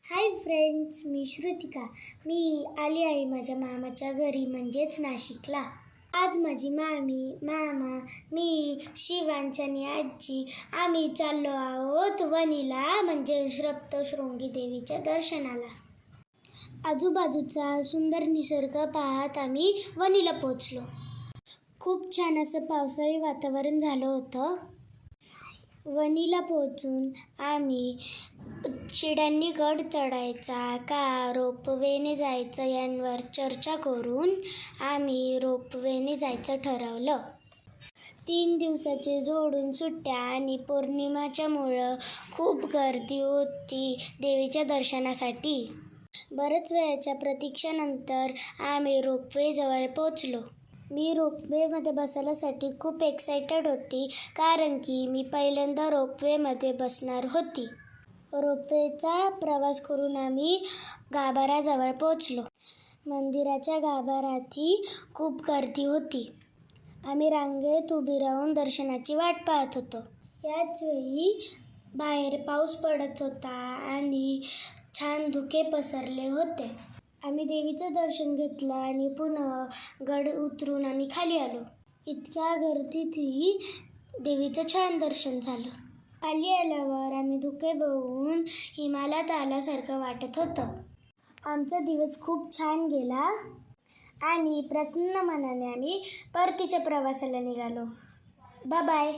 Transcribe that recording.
Hi friends, मी श्रुतिका. मी आली आहे माझ्या मामाच्या घरी म्हणजेच नाशिकला. आज माझी मामा, मी, शिवांश आणि आजी आम्ही चाललो आहोत वणीला म्हणजे सप्तशृंगी देवीच्या दर्शनाला. आजूबाजूचा सुंदर निसर्ग पाहत आम्ही वणीला पोचलो. खूप छान असं पावसाळी वातावरण झालं होतं. वणीला पोचून आम्ही शिड्यांनी गड चढायचा का रोपवेने जायचं यांवर चर्चा करून आम्ही रोपवेने जायचं ठरवलं. 3 दिवसाचे जोडून सुट्ट्या आणि पौर्णिमाच्यामुळं खूप गर्दी होती देवीच्या दर्शनासाठी. बऱ्याच वेळाच्या प्रतीक्षेनंतर आम्ही रोपवेजवळ पोचलो. मी रोपवेमध्ये बसायसाठी खूप एक्सायटेड होती कारण की मी पहिल्यांदा रोपवेमध्ये बसणार होती. रोपवेचा प्रवास करून आम्ही गाभाऱ्याजवळ पोचलो. मंदिराच्या गाभाऱ्यातही खूप गर्दी होती. आम्ही रांगेत उभी राहून दर्शनाची वाट पाहत होतो. याच वेळी बाहेर पाऊस पडत होता आणि छान धुके पसरले होते. आम्ही देवीचं दर्शन घेतलं आणि पुन्हा गड उतरून आम्ही खाली आलो. इतक्या गर्दीतही देवीचं छान दर्शन झालं. खाली आल्यावर आम्ही धुके बघून हिमालयात आल्यासारखं वाटत होतं. आमचा दिवस खूप छान गेला आणि प्रसन्न मनाने आम्ही परतीच्या प्रवासाला निघालो. बाय.